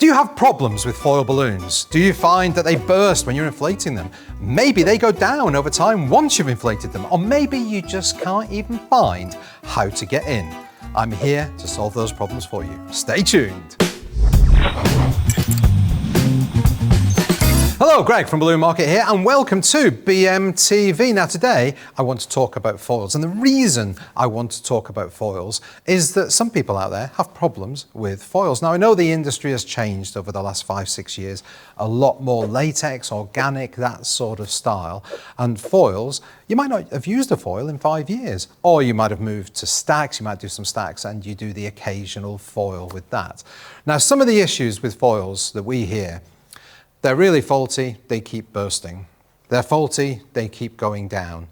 Do you have problems with foil balloons? Do you find that they burst when you're inflating them? Maybe they go down over time once you've inflated them, or maybe you just can't even find how to get in. I'm here to solve those problems for you. Stay tuned. Hello, Greg from Balloon Market here, and welcome to BMTV. Now today, I want to talk about foils, and the reason I want to talk about foils is that some people out there have problems with foils. Now I know the industry has changed over the last 5-6 years, a lot more latex, organic, that sort of style, and foils, you might not have used a foil in 5 years, or you might have moved to stacks, you might do some stacks and you do the occasional foil with that. Now some of the issues with foils that we hear, they're really faulty, they keep bursting. They're faulty, they keep going down.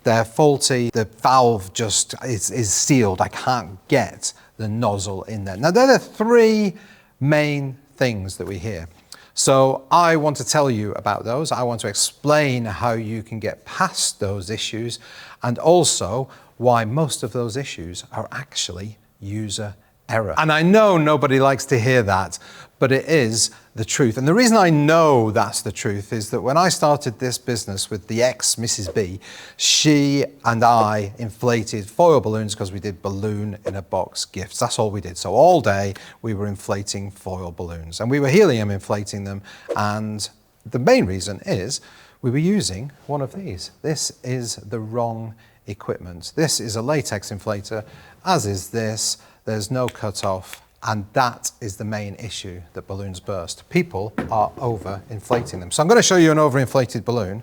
They're faulty, the valve just is sealed. I can't get the nozzle in there. Now, they're the three main things that we hear. So I want to tell you about those. I want to explain how you can get past those issues, and also why most of those issues are actually user error. And I know nobody likes to hear that, but it is the truth. And the reason I know that's the truth is that when I started this business with the ex-Mrs. B, she and I inflated foil balloons because we did balloon in a box gifts. That's all we did. So all day we were inflating foil balloons, and we were helium inflating them. And the main reason is we were using one of these. This is the wrong equipment. This is a latex inflator, as is this. There's no cutoff, and that is the main issue that balloons burst. People are over-inflating them. So I'm going to show you an overinflated balloon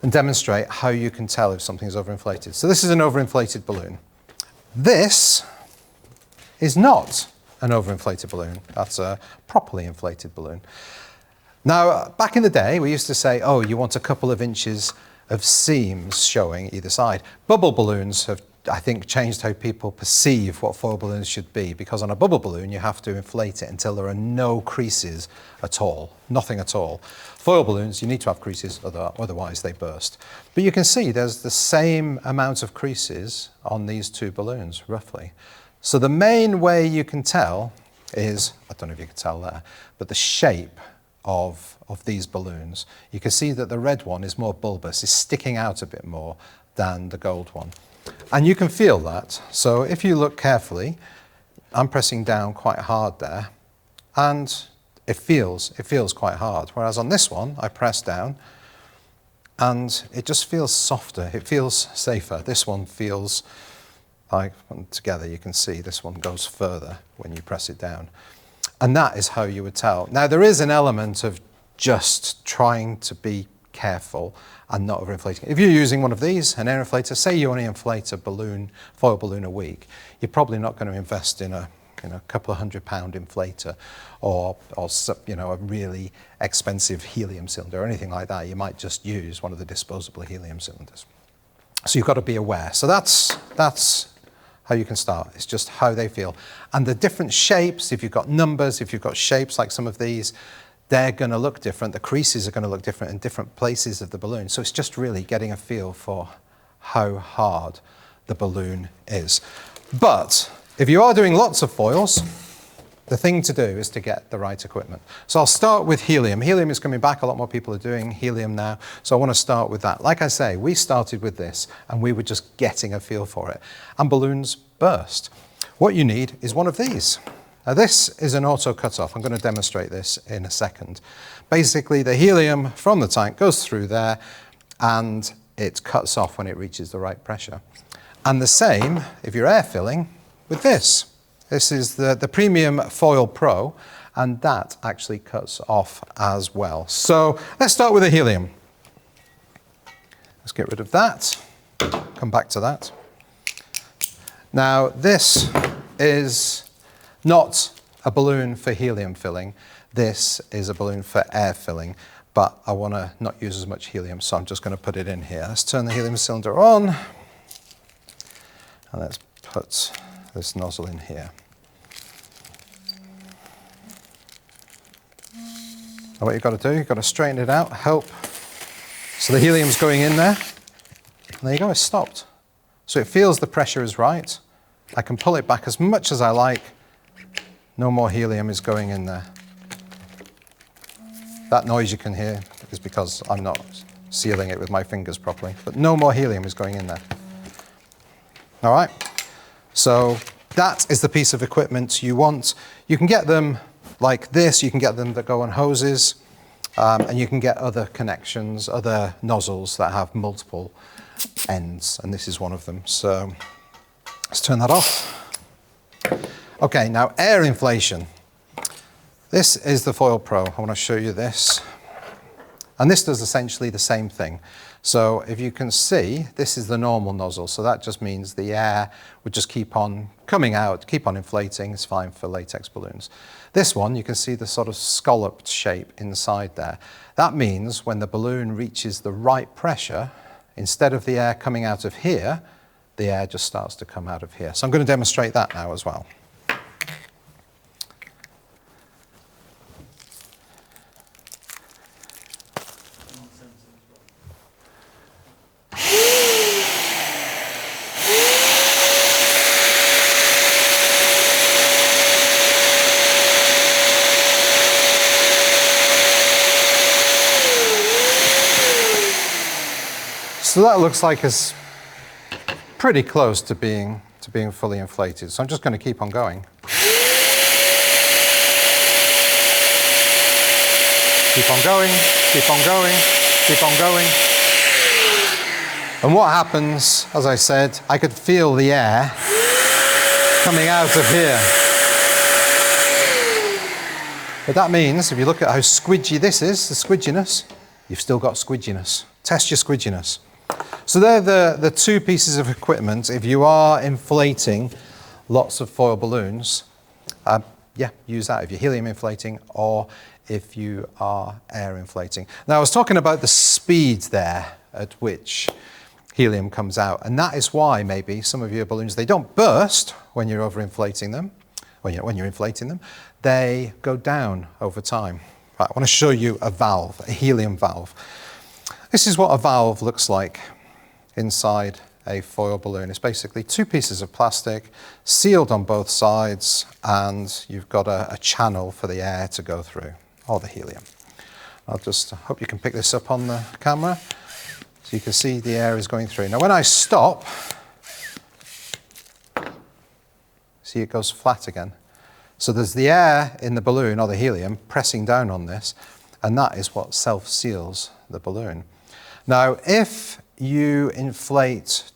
and demonstrate how you can tell if something's overinflated. So this is an overinflated balloon. This is not an overinflated balloon. That's a properly inflated balloon. Now, back in the day, we used to say, oh, you want a couple of inches of seams showing either side. Bubble balloons have, I think, changed how people perceive what foil balloons should be, because on a bubble balloon you have to inflate it until there are no creases at all, nothing at all. Foil balloons, you need to have creases, otherwise they burst. But you can see there's the same amount of creases on these two balloons, roughly. So the main way you can tell is, I don't know if you can tell there, but the shape of these balloons. You can see that the red one is more bulbous, is sticking out a bit more than the gold one. And you can feel that. So if you look carefully, I'm pressing down quite hard there, and it feels quite hard. Whereas on this one, I press down and it just feels softer. It feels safer. This one feels like, together you can see this one goes further when you press it down. And that is how you would tell. Now there is an element of just trying to be careful and not overinflating. If you're using one of these, an air inflator, say you only inflate a balloon, foil balloon a week, you're probably not going to invest in a couple of £100 inflator or a really expensive helium cylinder or anything like that. You might just use one of the disposable helium cylinders. So you've got to be aware. So that's how you can start. It's just how they feel. And the different shapes, if you've got numbers, if you've got shapes like some of these, they're going to look different. The creases are going to look different in different places of the balloon. So it's just really getting a feel for how hard the balloon is. But if you are doing lots of foils, the thing to do is to get the right equipment. So I'll start with helium. Helium is coming back. A lot more people are doing helium now. So I want to start with that. Like I say, we started with this and we were just getting a feel for it. And balloons burst. What you need is one of these. Now this is an auto cutoff. I'm going to demonstrate this in a second. Basically the helium from the tank goes through there and it cuts off when it reaches the right pressure. And the same if you're air filling with this. This is the Premium Foil Pro, and that actually cuts off as well. So let's start with the helium. Let's get rid of that. Come back to that. Now this is not a balloon for helium filling. This is a balloon for air filling, but I want to not use as much helium, so I'm just going to put it in here. Let's turn the helium cylinder on, and let's put this nozzle in here. And what you've got to do, you've got to straighten it out, help. So the helium's going in there, and there you go, it's stopped. So it feels the pressure is right. I can pull it back as much as I like. No more helium is going in there. That noise you can hear is because I'm not sealing it with my fingers properly, but no more helium is going in there. All right, so that is the piece of equipment you want. You can get them like this, you can get them that go on hoses, and you can get other connections, other nozzles that have multiple ends, and this is one of them. So let's turn that off. Okay, now air inflation. This is the Foil Pro. I want to show you this. And this does essentially the same thing. So if you can see, this is the normal nozzle. So that just means the air would just keep on coming out, keep on inflating. It's fine for latex balloons. This one, you can see the sort of scalloped shape inside there. That means when the balloon reaches the right pressure, instead of the air coming out of here, the air just starts to come out of here. So I'm going to demonstrate that now as well. So that looks like it's pretty close to being fully inflated. So I'm just going to keep on going. Keep on going, keep on going, keep on going. And what happens, as I said, I could feel the air coming out of here. But that means, if you look at how squidgy this is, the squidginess, you've still got squidginess. Test your squidginess. So they're the two pieces of equipment. If you are inflating lots of foil balloons, yeah, use that if you're helium inflating or if you are air inflating. Now, I was talking about the speed there at which helium comes out, and that is why maybe some of your balloons, they don't burst when you're overinflating them, when you're inflating them, they go down over time. Right, I want to show you a valve, a helium valve. This is what a valve looks like inside a foil balloon. It's basically two pieces of plastic sealed on both sides, and you've got a channel for the air to go through, or the helium. I'll just hope you can pick this up on the camera so you can see the air is going through. Now when I stop, see it goes flat again. So there's the air in the balloon, or the helium, pressing down on this, and that is what self-seals the balloon. Now, if you inflate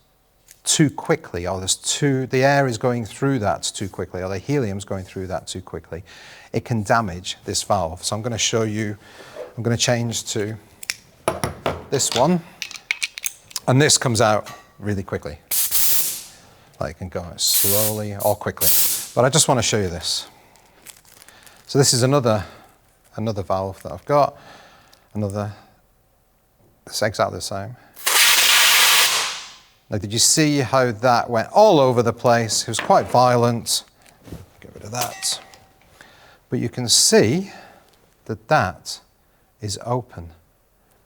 too quickly, or the air is going through that too quickly, or the helium's going through that too quickly, it can damage this valve. So I'm going to show you, I'm going to change to this one, and this comes out really quickly. Like it can go out slowly or quickly. But I just want to show you this. So this is another valve that I've got, it's exactly the same. Now, did you see how that went all over the place? It was quite violent. Get rid of that. But you can see that that is open.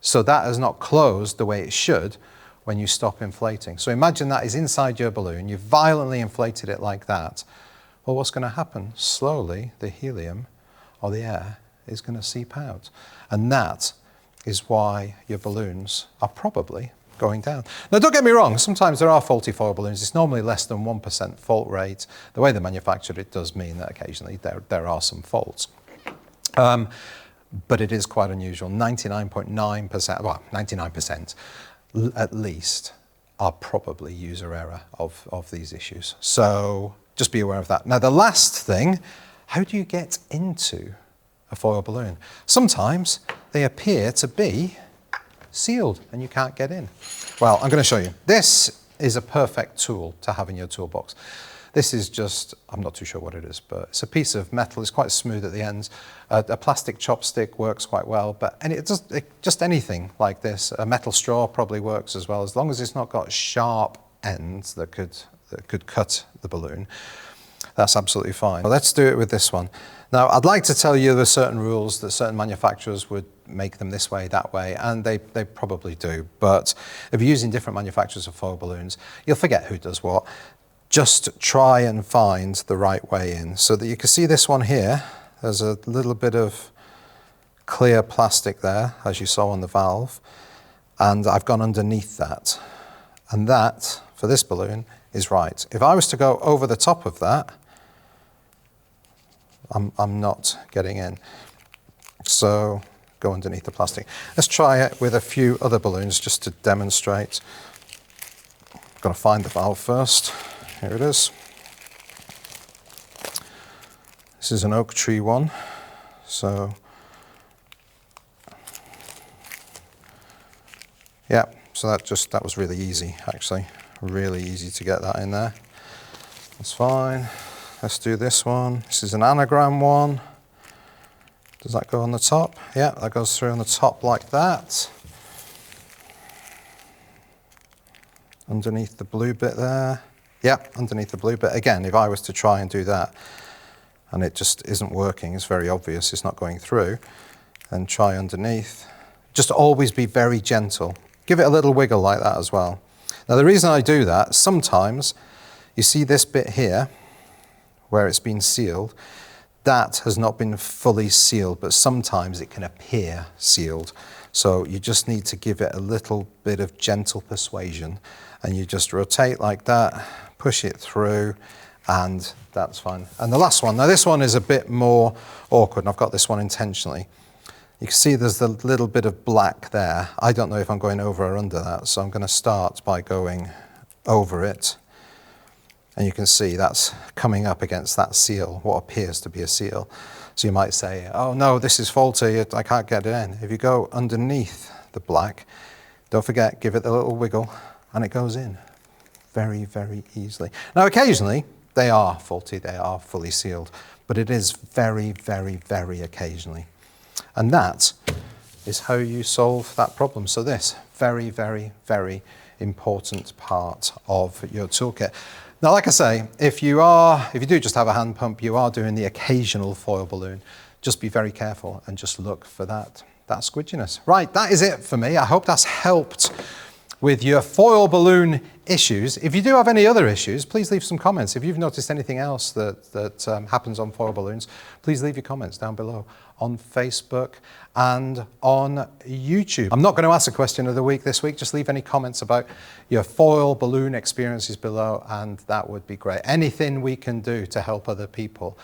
So that is not closed the way it should when you stop inflating. So imagine that is inside your balloon. You've violently inflated it like that. Well, what's going to happen? Slowly, the helium or the air is going to seep out. And that is why your balloons are probably going down. Now, don't get me wrong, sometimes there are faulty foil balloons. It's normally less than 1% fault rate. The way they're manufactured, it does mean that occasionally there are some faults. But it is quite unusual. 99.9%, well, 99% at least, are probably user error of these issues. So just be aware of that. Now, the last thing, how do you get into a foil balloon? Sometimes they appear to be sealed and you can't get in. Well, I'm going to show you. This is a perfect tool to have in your toolbox. This is just, I'm not too sure what it is, but it's a piece of metal. It's quite smooth at the ends. A plastic chopstick works quite well, but just anything like this. A metal straw probably works as well, as long as it's not got sharp ends that could cut the balloon. That's absolutely fine. Well, let's do it with this one. Now, I'd like to tell you there are certain rules that certain manufacturers would make them this way, that way, and they probably do. But if you're using different manufacturers of foil balloons, you'll forget who does what. just try and find the right way in. So that you can see this one here, there's a little bit of clear plastic there, as you saw on the valve, and I've gone underneath that. And that, for this balloon, is right. If I was to go over the top of that, I'm not getting in. So go underneath the plastic. Let's try it with a few other balloons just to demonstrate. I've got to find the valve first. Here it is. This is an oak tree one. So, yeah, so that was really easy, actually. Really easy to get that in there. That's fine. Let's do this one. This is an anagram one. Does that go on the top? Yeah, that goes through on the top like that. Underneath the blue bit there. Yeah, underneath the blue bit. Again, if I was to try and do that, and it just isn't working, it's very obvious it's not going through, then try underneath. Just always be very gentle. Give it a little wiggle like that as well. Now the reason I do that, sometimes you see this bit here, where it's been sealed, that has not been fully sealed, but sometimes it can appear sealed. So you just need to give it a little bit of gentle persuasion, and you just rotate like that, push it through, and that's fine. And the last one, now this one is a bit more awkward, and I've got this one intentionally. You can see there's the little bit of black there. I don't know if I'm going over or under that, so I'm going to start by going over it. And you can see that's coming up against that seal, what appears to be a seal. So you might say, oh no, this is faulty, I can't get it in. If you go underneath the black, don't forget, give it a little wiggle, and it goes in very, very easily. Now occasionally, they are faulty, they are fully sealed, but it is very, very, very occasionally. And that is how you solve that problem. So this, very, very, very important part of your toolkit. Now, like I say, if you do just have a hand pump, you are doing the occasional foil balloon, just be very careful and just look for that squidginess. Right, that is it for me. I hope that's helped with your foil balloon issues. If you do have any other issues, please leave some comments. If you've noticed anything else that happens on foil balloons, please leave your comments down below on Facebook and on YouTube. I'm not going to ask a question of the week this week. Just leave any comments about your foil balloon experiences below, and that would be great. Anything we can do to help other people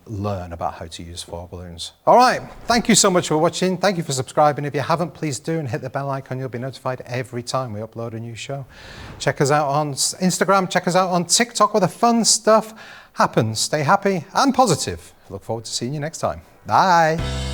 learn about how to use foil balloons. All right, thank you so much for watching. Thank you for subscribing. If you haven't, please do, and hit the bell icon. You'll be notified every time we upload a new show. Check us out on Instagram, check us out on TikTok, where the fun stuff happens. Stay happy and positive. Look forward to seeing you next time. Bye.